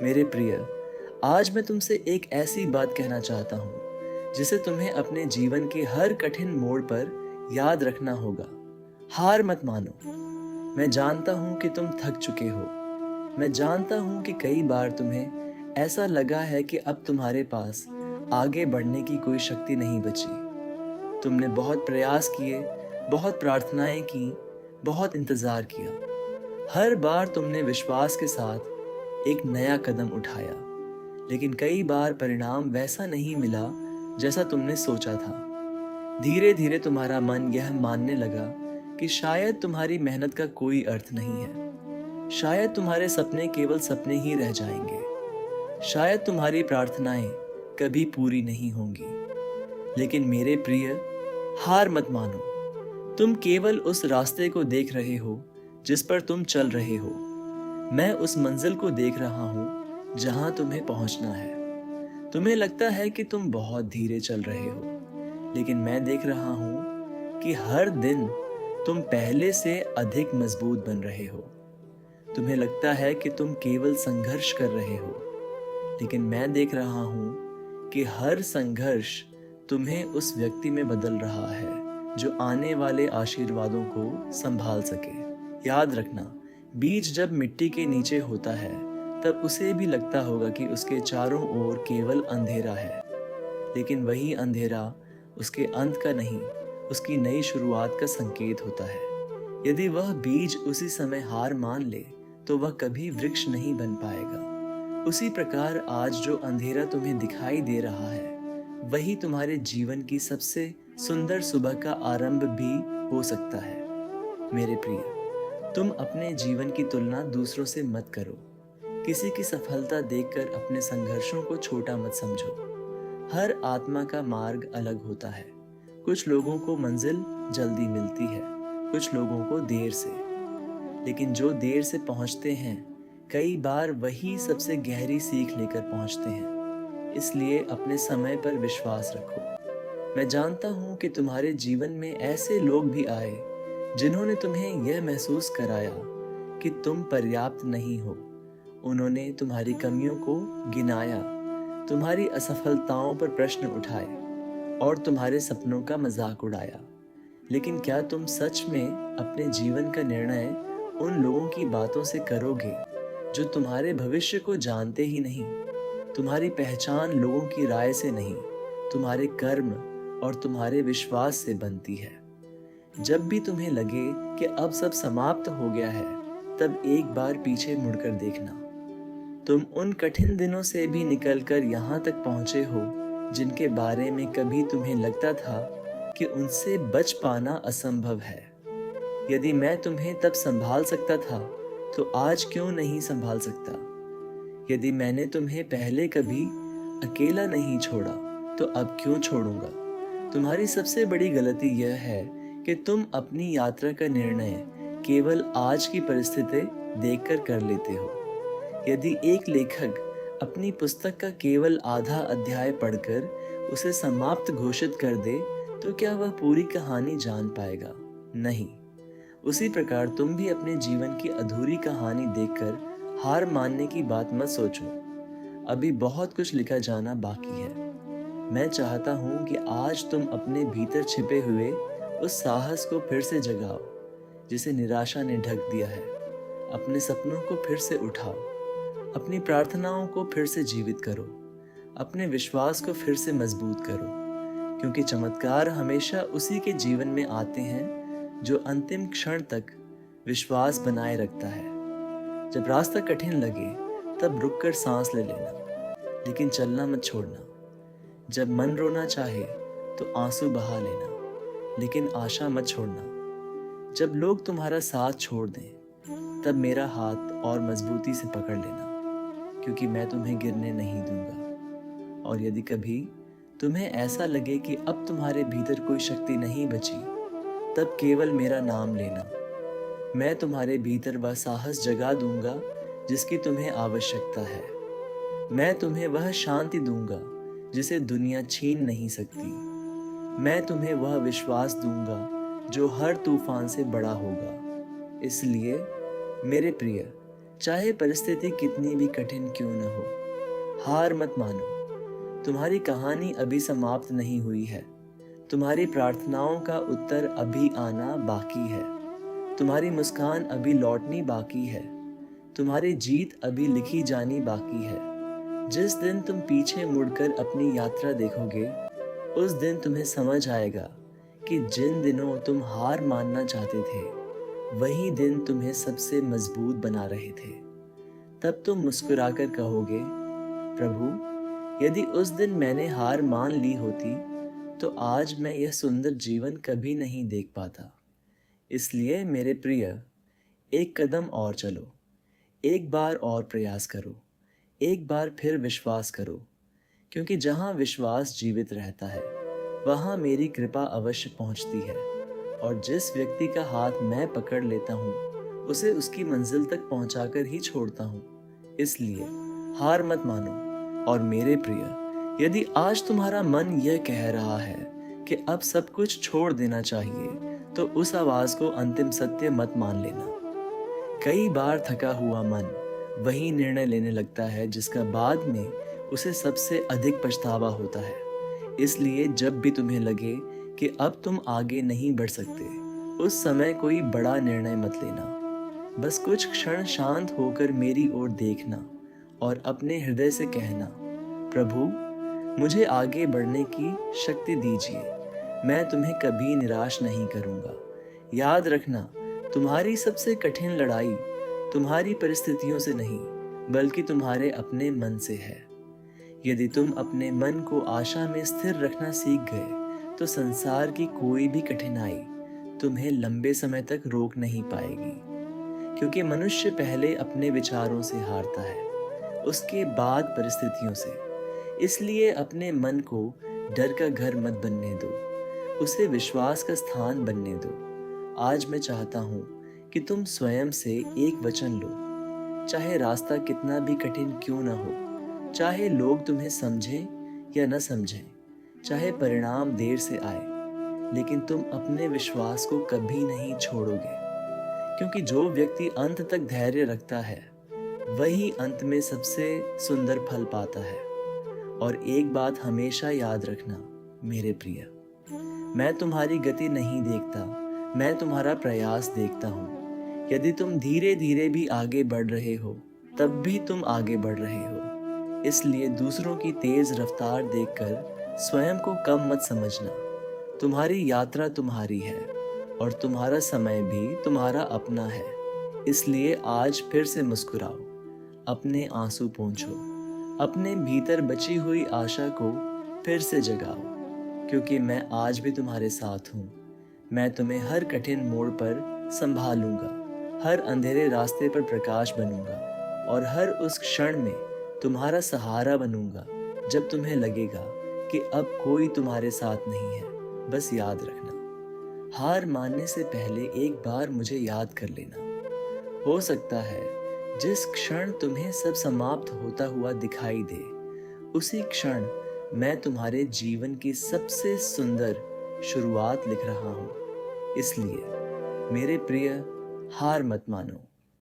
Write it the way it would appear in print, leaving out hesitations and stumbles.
मेरे प्रिय, आज मैं तुमसे एक ऐसी बात कहना चाहता हूँ जिसे तुम्हें अपने जीवन के हर कठिन मोड़ पर याद रखना होगा। हार मत मानो। मैं जानता हूँ कि तुम थक चुके हो। मैं जानता हूँ कि कई बार तुम्हें ऐसा लगा है कि अब तुम्हारे पास आगे बढ़ने की कोई शक्ति नहीं बची। तुमने बहुत प्रयास किए, बहुत प्रार्थनाएं की, बहुत इंतज़ार किया। हर बार तुमने विश्वास के साथ एक नया कदम उठाया, लेकिन कई बार परिणाम वैसा नहीं मिला जैसा तुमने सोचा था। धीरे धीरे तुम्हारा मन यह मानने लगा कि शायद तुम्हारी मेहनत का कोई अर्थ नहीं है। शायद तुम्हारे सपने केवल सपने ही रह जाएंगे। शायद तुम्हारी प्रार्थनाएं कभी पूरी नहीं होंगी। लेकिन मेरे प्रिय, हार मत मानो। तुम केवल उस रास्ते को देख रहे हो जिस पर तुम चल रहे हो। मैं उस मंजिल को देख रहा हूँ जहां तुम्हें पहुंचना है। तुम्हें लगता है कि तुम बहुत धीरे चल रहे हो, लेकिन मैं देख रहा हूँ कि हर दिन तुम पहले से अधिक मजबूत बन रहे हो। तुम्हें लगता है कि तुम केवल संघर्ष कर रहे हो, लेकिन मैं देख रहा हूँ कि हर संघर्ष तुम्हें उस व्यक्ति में बदल रहा है जो आने वाले आशीर्वादों को संभाल सके। याद रखना, बीज जब मिट्टी के नीचे होता है तब उसे भी लगता होगा कि उसके चारों ओर केवल अंधेरा है, लेकिन वही अंधेरा उसके अंत का नहीं, उसकी नई शुरुआत का संकेत होता है। यदि वह बीज उसी समय हार मान ले तो वह कभी वृक्ष नहीं बन पाएगा। उसी प्रकार आज जो अंधेरा तुम्हें दिखाई दे रहा है, वही तुम्हारे जीवन की सबसे सुंदर सुबह का आरंभ भी हो सकता है। मेरे प्रिय, तुम अपने जीवन की तुलना दूसरों से मत करो। किसी की सफलता देखकर अपने संघर्षों को छोटा मत समझो। हर आत्मा का मार्ग अलग होता है। कुछ लोगों को मंजिल जल्दी मिलती है, कुछ लोगों को देर से। लेकिन जो देर से पहुंचते हैं, कई बार वही सबसे गहरी सीख लेकर पहुंचते हैं। इसलिए अपने समय पर विश्वास रखो। मैं जानता हूं कि तुम्हारे जीवन में ऐसे लोग भी आए जिन्होंने तुम्हें यह महसूस कराया कि तुम पर्याप्त नहीं हो। उन्होंने तुम्हारी कमियों को गिनाया, तुम्हारी असफलताओं पर प्रश्न उठाए और तुम्हारे सपनों का मजाक उड़ाया। लेकिन क्या तुम सच में अपने जीवन का निर्णय उन लोगों की बातों से करोगे जो तुम्हारे भविष्य को जानते ही नहीं? तुम्हारी पहचान लोगों की राय से नहीं, तुम्हारे कर्म और तुम्हारे विश्वास से बनती है। जब भी तुम्हें लगे कि अब सब समाप्त हो गया है, तब एक बार पीछे मुड़कर देखना। तुम उन कठिन दिनों से भी निकलकर यहाँ तक पहुँचे हो जिनके बारे में कभी तुम्हें लगता था कि उनसे बच पाना असंभव है। यदि मैं तुम्हें तब संभाल सकता था, तो आज क्यों नहीं संभाल सकता? यदि मैंने तुम्हें पहले कभी अकेला नहीं छोड़ा, तो अब क्यों छोड़ूंगा? तुम्हारी सबसे बड़ी गलती यह है कि तुम अपनी यात्रा का निर्णय केवल आज की परिस्थिति देखकर कर लेते हो। यदि एक लेखक अपनी पुस्तक का केवल आधा अध्याय पढ़कर उसे समाप्त घोषित कर दे, तो क्या वह पूरी कहानी जान पाएगा? नहीं। उसी प्रकार तुम भी अपने जीवन की अधूरी कहानी देखकर हार मानने की बात मत सोचो। अभी बहुत कुछ लिखा जाना बाकी है। मैं चाहता हूँ कि आज तुम अपने भीतर छिपे हुए उस साहस को फिर से जगाओ जिसे निराशा ने ढक दिया है। अपने सपनों को फिर से उठाओ, अपनी प्रार्थनाओं को फिर से जीवित करो, अपने विश्वास को फिर से मजबूत करो, क्योंकि चमत्कार हमेशा उसी के जीवन में आते हैं जो अंतिम क्षण तक विश्वास बनाए रखता है। जब रास्ता कठिन लगे तब रुककर सांस ले लेना, लेकिन चलना मत छोड़ना। जब मन रोना चाहे तो आंसू बहा लेना, लेकिन आशा मत छोड़ना। जब लोग तुम्हारा साथ छोड़ दें, तब मेरा हाथ और मजबूती से पकड़ लेना, क्योंकि मैं तुम्हें गिरने नहीं दूंगा। और यदि कभी तुम्हें ऐसा लगे कि अब तुम्हारे भीतर कोई शक्ति नहीं बची, तब केवल मेरा नाम लेना। मैं तुम्हारे भीतर वह साहस जगा दूंगा जिसकी तुम्हें आवश्यकता है। मैं तुम्हें वह शांति दूंगा जिसे दुनिया छीन नहीं सकती। मैं तुम्हें वह विश्वास दूंगा जो हर तूफान से बड़ा होगा। इसलिए मेरे प्रिय, चाहे परिस्थिति कितनी भी कठिन क्यों न हो। हार मत मानो, तुम्हारी कहानी अभी समाप्त नहीं हुई है। तुम्हारी प्रार्थनाओं का उत्तर अभी आना बाकी है। तुम्हारी मुस्कान अभी लौटनी बाकी है। तुम्हारी जीत अभी लिखी जानी बाकी है। जिस दिन तुम पीछे मुड़कर अपनी यात्रा देखोगे, उस दिन तुम्हें समझ आएगा कि जिन दिनों तुम हार मानना चाहते थे, वही दिन तुम्हें सबसे मजबूत बना रहे थे। तब तुम मुस्कुराकर कहोगे, प्रभु, यदि उस दिन मैंने हार मान ली होती, तो आज मैं यह सुंदर जीवन कभी नहीं देख पाता। इसलिए मेरे प्रिय, एक कदम और चलो, एक बार और प्रयास करो, एक बार फिर विश्वास करो, क्योंकि जहाँ विश्वास जीवित रहता है, वहाँ मेरी कृपा अवश्य पहुँचती है। और जिस व्यक्ति का हाथ मैं पकड़ लेता हूँ, उसे उसकी मंजिल तक पहुँचाकर ही छोड़ता हूँ। इसलिए हार मत मानो। और मेरे प्रिय, यदि आज तुम्हारा मन यह कह रहा है कि अब सब कुछ छोड़ देना चाहिए, तो उस आवाज़ को अंतिम सत्य मत मान लेना। कई बार थका हुआ मन वही निर्णय लेने लगता है जिसका बाद में उसे सबसे अधिक पछतावा होता है। इसलिए जब भी तुम्हें लगे कि अब तुम आगे नहीं बढ़ सकते, उस समय कोई बड़ा निर्णय मत लेना। बस कुछ क्षण शांत होकर मेरी ओर देखना और अपने हृदय से कहना, प्रभु, मुझे आगे बढ़ने की शक्ति दीजिए। मैं तुम्हें कभी निराश नहीं करूँगा। याद रखना, तुम्हारी सबसे कठिन लड़ाई तुम्हारी परिस्थितियों से नहीं, बल्कि तुम्हारे अपने मन से है। यदि तुम अपने मन को आशा में स्थिर रखना सीख गए, तो संसार की कोई भी कठिनाई तुम्हें लंबे समय तक रोक नहीं पाएगी। क्योंकि मनुष्य पहले अपने विचारों से हारता है, उसके बाद परिस्थितियों से। इसलिए अपने मन को डर का घर मत बनने दो, उसे विश्वास का स्थान बनने दो। आज मैं चाहता हूँ कि तुम स्वयं से एक वचन लो, चाहे रास्ता कितना भी कठिन क्यों न हो, चाहे लोग तुम्हें समझें या न समझें, चाहे परिणाम देर से आए, लेकिन तुम अपने विश्वास को कभी नहीं छोड़ोगे। क्योंकि जो व्यक्ति अंत तक धैर्य रखता है, वही अंत में सबसे सुंदर फल पाता है। और एक बात हमेशा याद रखना मेरे प्रिय, मैं तुम्हारी गति नहीं देखता, मैं तुम्हारा प्रयास देखता हूँ। यदि तुम धीरे धीरे भी आगे बढ़ रहे हो, तब भी तुम आगे बढ़ रहे हो। इसलिए दूसरों की तेज रफ्तार देखकर स्वयं को कम मत समझना। तुम्हारी यात्रा तुम्हारी है और तुम्हारा समय भी तुम्हारा अपना है। इसलिए आज फिर से मुस्कुराओ, अपने आंसू पोंछो, अपने भीतर बची हुई आशा को फिर से जगाओ, क्योंकि मैं आज भी तुम्हारे साथ हूँ। मैं तुम्हें हर कठिन मोड़ पर संभालूंगा, हर अंधेरे रास्ते पर प्रकाश बनूंगा और हर उस क्षण में तुम्हारा सहारा बनूंगा जब तुम्हें लगेगा कि अब कोई तुम्हारे साथ नहीं है। बस याद रखना, हार मानने से पहले एक बार मुझे याद कर लेना। हो सकता है जिस क्षण तुम्हें सब समाप्त होता हुआ दिखाई दे, उसी क्षण मैं तुम्हारे जीवन की सबसे सुंदर शुरुआत लिख रहा हूँ। इसलिए मेरे प्रिय, हार मत मानो।